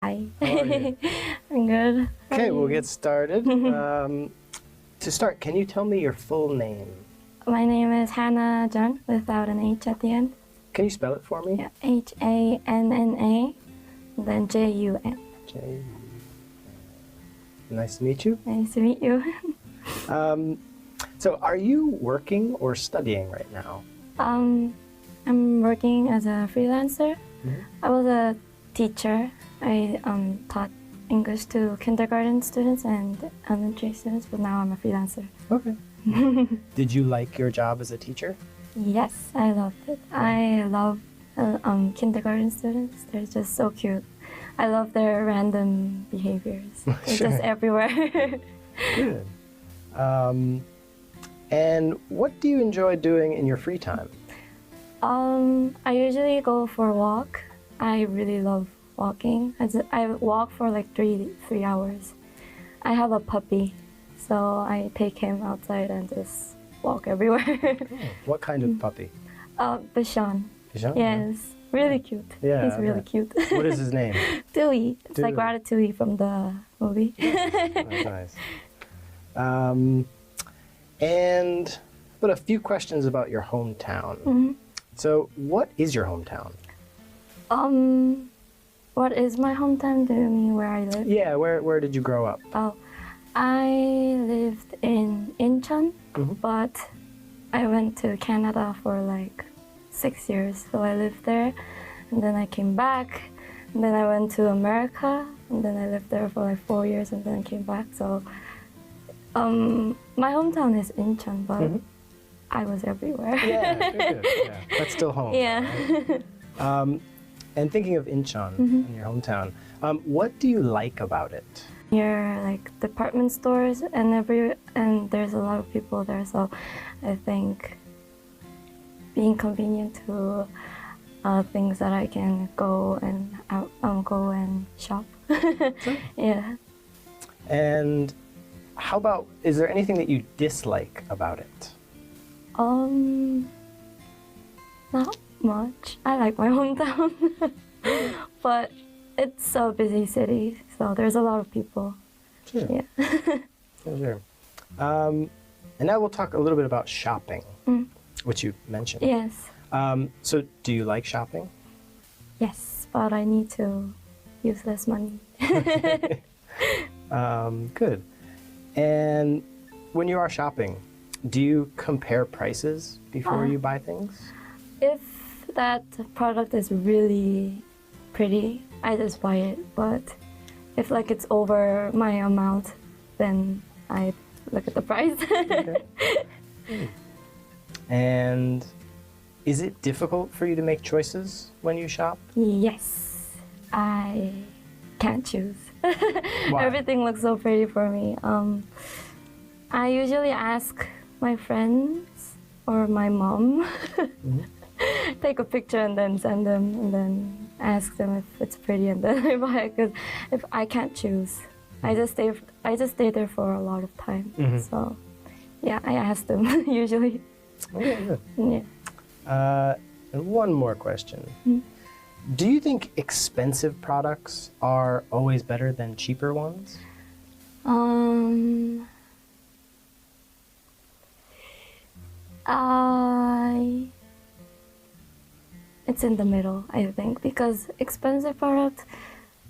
Hi. How are you? I'm good. How Okay, are we'll you? get started. To start, can you tell me your full name? My name is Hannah Jung without an H at the end. Can you spell it for me? Yeah, Hanna, then Jun. J. Nice to meet you. Nice to meet you. So, are you working or studying right now? I'm working as a freelancer. Mhm. I was a teacher. I taught English to kindergarten students and elementary students, but now I'm a freelancer. Okay. Did you like your job as a teacher? Yes, I loved it. I love kindergarten students. They're just so cute. I love their random behaviors. They're Sure. just everywhere. Good. And what do you enjoy doing in your free time? I usually go for a walk. I really love walking. I walk for like three hours. I have a puppy, so I take him outside and just walk everywhere. What kind of puppy? Bichon. Bichon? Yes, really cute. Yeah, He's I really bet. cute. What is his name? Dewey. It's like Dewey. Ratatouille from the movie. That's nice. And but a few questions about your hometown. Mhm. So, what is your hometown? What is my hometown? Do you mean where I live? Yeah, where did you grow up? Oh, I lived in Incheon, Mhm. but I went to Canada for like 6 years. So I lived there, and then I came back, and then I went to America, and then I lived there for like 4 years, and then I came back. So, my hometown is Incheon, but Mhm. I was everywhere. Yeah, good. Yeah, that's still home. Yeah. Right? And thinking of Incheon, in your hometown, what do you like about it? Near like department stores and there's a lot of people there, so I think being convenient to things that I can go and shop. Yeah. And how about, is there anything that you dislike about it? Not much. I like my hometown, but it's a busy city, so there's a lot of people. Sure. Yeah. Sure. And now we'll talk a little bit about shopping, which you mentioned. Yes. So, do you like shopping? Yes, but I need to use less money. Good. And when you are shopping, do you compare prices before you buy things? If that product is really pretty, I just buy it. But if like it's over my amount, then I look at the price. Okay. And is it difficult for you to make choices when you shop? Yes, I can't choose. Why? Everything looks so pretty for me. I usually ask my friends or my mom, take a picture and then send them, and then ask them if it's pretty, and then I buy it. Because if I can't choose, I just stay there for a lot of time. So, yeah, I ask them usually. Okay, good. Yeah. And one more question. Do you think expensive products are always better than cheaper ones? It's in the middle, I think, because expensive products,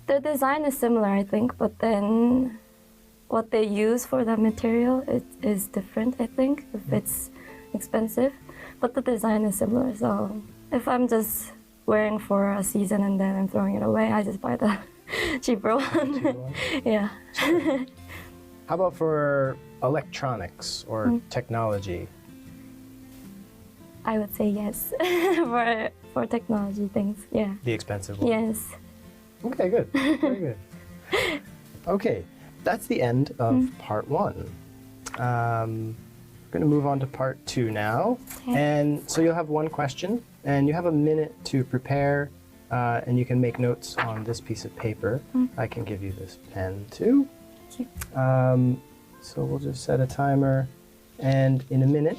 the design is similar, I think, but then what they use for the material is different, I think, if it's expensive. But the design is similar, so if I'm just wearing for a season and then I'm throwing it away, I just buy the cheaper one. Cheaper ones? Yeah. How about for electronics or technology? I would say yes for technology things. Yeah. The expensive ones? Yes. Okay, good. Very good. Okay, that's the end of part one. We're going to move on to part two now. Okay. And so you'll have one question, and you have a minute to prepare, and you can make notes on this piece of paper. I can give you this pen too. Thank you. So we'll just set a timer, and in a minute,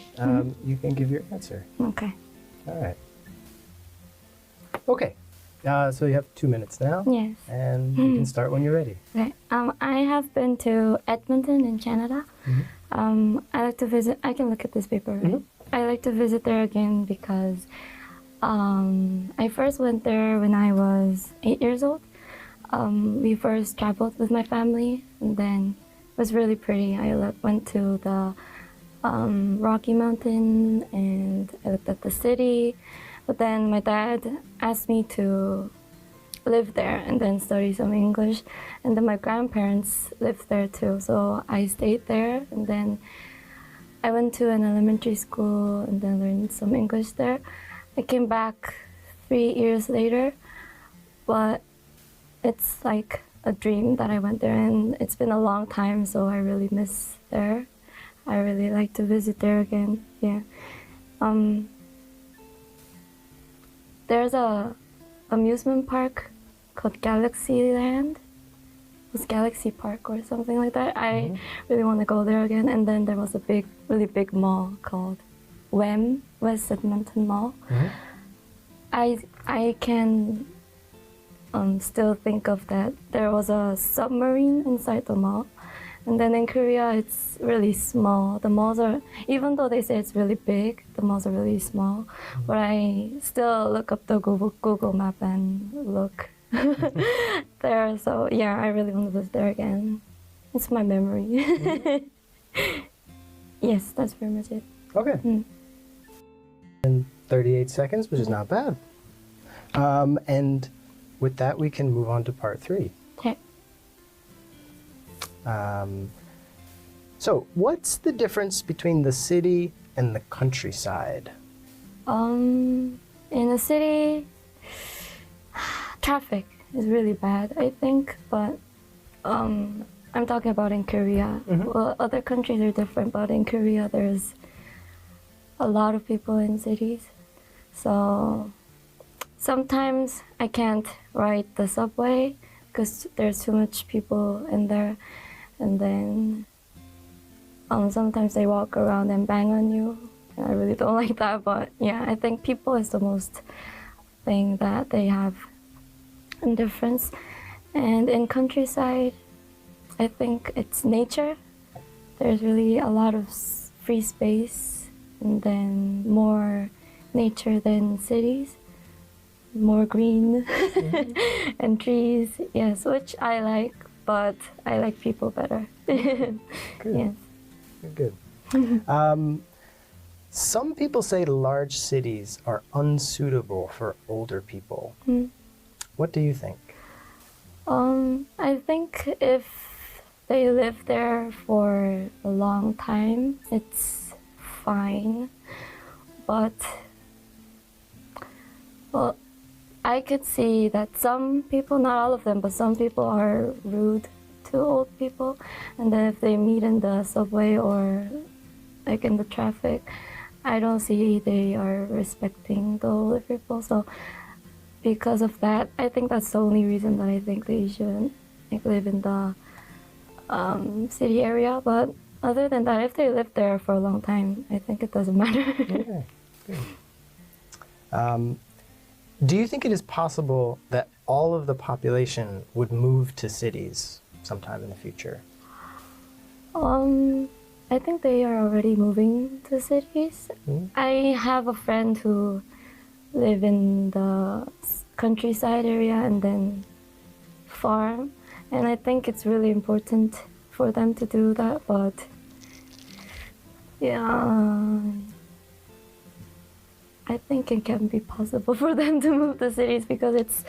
you can give your answer. Okay. All right. Okay, So you have 2 minutes now. Yes. And you can start when you're ready. Okay. I have been to Edmonton in Canada. I like to visit. I can look at this paper. Right? I like to visit there again because I first went there when I was 8 years old. We first traveled with my family, and then it was really pretty. Went to the Rocky Mountain, and I looked at the city. But then my dad asked me to live there and then study some English. And then my grandparents lived there too, so I stayed there. And then I went to an elementary school and then learned some English there. I came back 3 years later, but it's like a dream that I went there, and it's been a long time, so I really miss there. I really like to visit there again. Yeah. There's a amusement park called Galaxyland. It was Galaxy Park or something like that. I really want to go there again. And then there was a really big mall called WEM, West Edmonton Mall. I can still think of that. There was a submarine inside the mall. And then in Korea, it's really small. The malls are, even though they say it's really big, the malls are really small. But I still look up the Google map and look there. So yeah, I really want to visit there again. It's my memory. Yes, that's pretty much it. Okay. And 38 seconds, which is not bad. And with that, we can move on to part 3. Okay. So, what's the difference between the city and the countryside? In the city, traffic is really bad, I think, but I'm talking about in Korea. Well, other countries are different, but in Korea there's a lot of people in cities. So sometimes I can't ride the subway because there's too much people in there. And then sometimes they walk around and bang on you. And I really don't like that, but yeah, I think people is the most thing that they have a difference. And in countryside, I think it's nature. There's really a lot of free space, and then more nature than cities. More green and trees, yes, which I like, but I like people better. Good. Yes. Good. Some people say large cities are unsuitable for older people. What do you think? I think if they live there for a long time, it's fine. But, well, I could see that some people, not all of them, but some people are rude to old people. And then if they meet in the subway or like in the traffic, I don't see they are respecting the older people. So because of that, I think that's the only reason that I think they shouldn't live in the city area. But other than that, if they live there for a long time, I think it doesn't matter. Okay. Good. Do you think it is possible that all of the population would move to cities sometime in the future? I think they are already moving to cities. I have a friend who live in the countryside area and then farm, and I think it's really important for them to do that, but yeah, I think it can be possible for them to move to cities because it's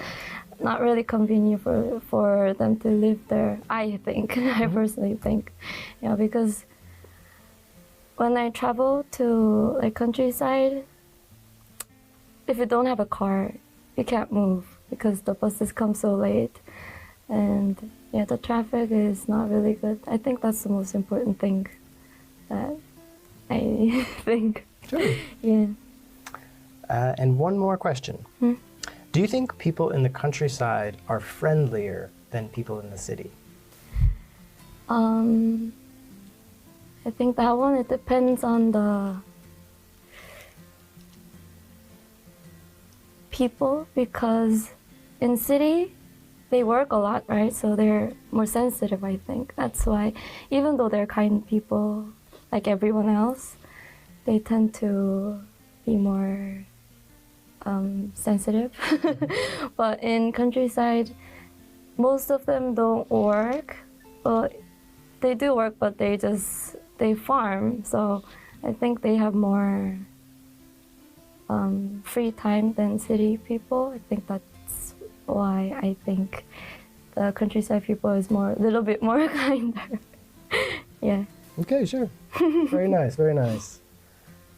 not really convenient for them to live there, I think. I personally think. Yeah, because when I travel to like countryside, if you don't have a car, you can't move because the buses come so late. And yeah, the traffic is not really good. I think that's the most important thing that I think. Sure. Yeah. And one more question. Do you think people in the countryside are friendlier than people in the city? I think that one, it depends on the people, because in city, they work a lot, right? So they're more sensitive, I think. That's why, even though they're kind people like everyone else, they tend to be more sensitive. But in countryside, most of them don't work. Well, they do work, but they farm. So I think they have more free time than city people. I think that's why I think the countryside people is a little bit more kinder. Yeah. Okay, sure. Very nice, very nice.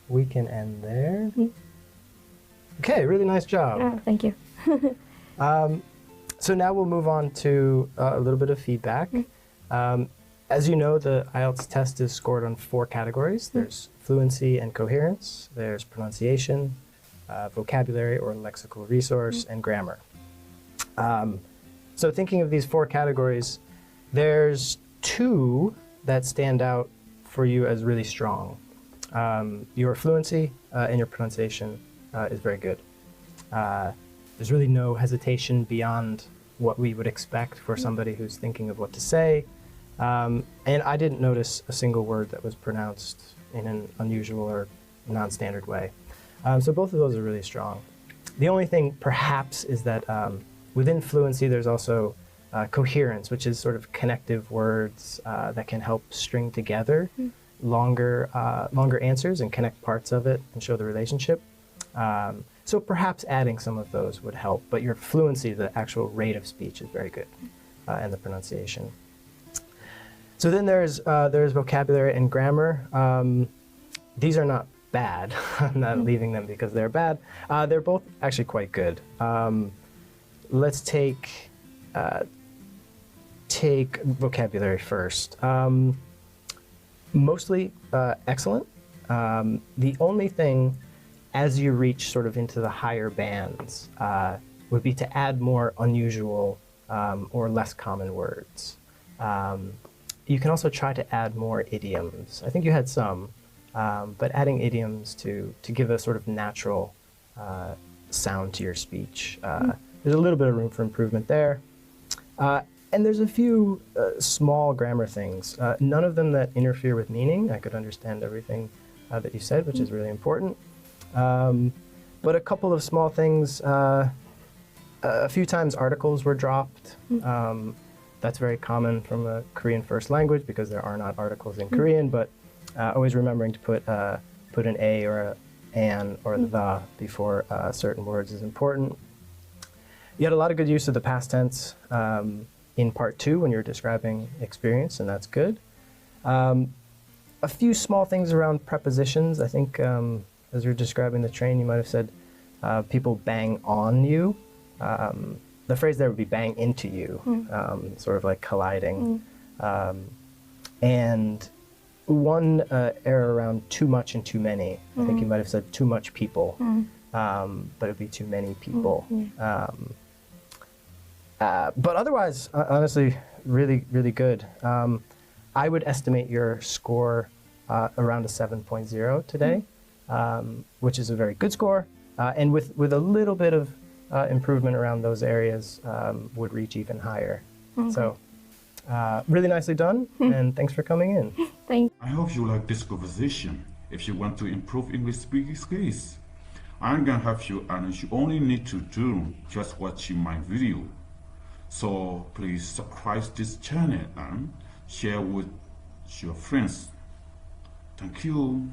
We can end there. Okay, really nice job. Oh, thank you. So now we'll move on to a little bit of feedback. As you know, the IELTS test is scored on 4 categories. There's fluency and coherence, there's pronunciation, vocabulary or lexical resource, and grammar. So thinking of these 4 categories, there's 2 that stand out for you as really strong. Your fluency and your pronunciation is very good. There's really no hesitation beyond what we would expect for somebody who's thinking of what to say. And I didn't notice a single word that was pronounced in an unusual or non-standard way. So both of those are really strong. The only thing perhaps is that within fluency there's also coherence, which is sort of connective words that can help string together longer answers and connect parts of it and show the relationship. So perhaps adding some of those would help, but your fluency, the actual rate of speech, is very good, and the pronunciation. So then there's vocabulary and grammar. These are not bad. I'm not leaving them because they're bad. They're both actually quite good. Let's take vocabulary first. Mostly excellent. The only thing, as you reach sort of into the higher bands, would be to add more unusual or less common words. You can also try to add more idioms. I think you had some, but adding idioms to give a sort of natural sound to your speech. There's a little bit of room for improvement there. And there's a few small grammar things, none of them that interfere with meaning. I could understand everything that you said, which is really important. But a couple of small things, a few times articles were dropped. That's very common from a Korean first language because there are not articles in Korean, but always remembering to put an a or an or the before certain words is important. You had a lot of good use of the past tense in part 2 when you're describing experience, and that's good. A few small things around prepositions. I think as you're describing the train, you might have said people bang on you. The phrase there would be bang into you, sort of like colliding. And one error around too much and too many. I think you might have said too much people, but it would be too many people. But otherwise, honestly, really, really good. I would estimate your score around a 7.0 today, which is a very good score. And with a little bit of improvement around those areas, would reach even higher. So really nicely done, and thanks for coming in. Thank I hope you like this conversation. If you want to improve English speaking skills, I'm gonna help you, and you only need to do just watching my video. So please subscribe this channel and share with your friends. Thank you.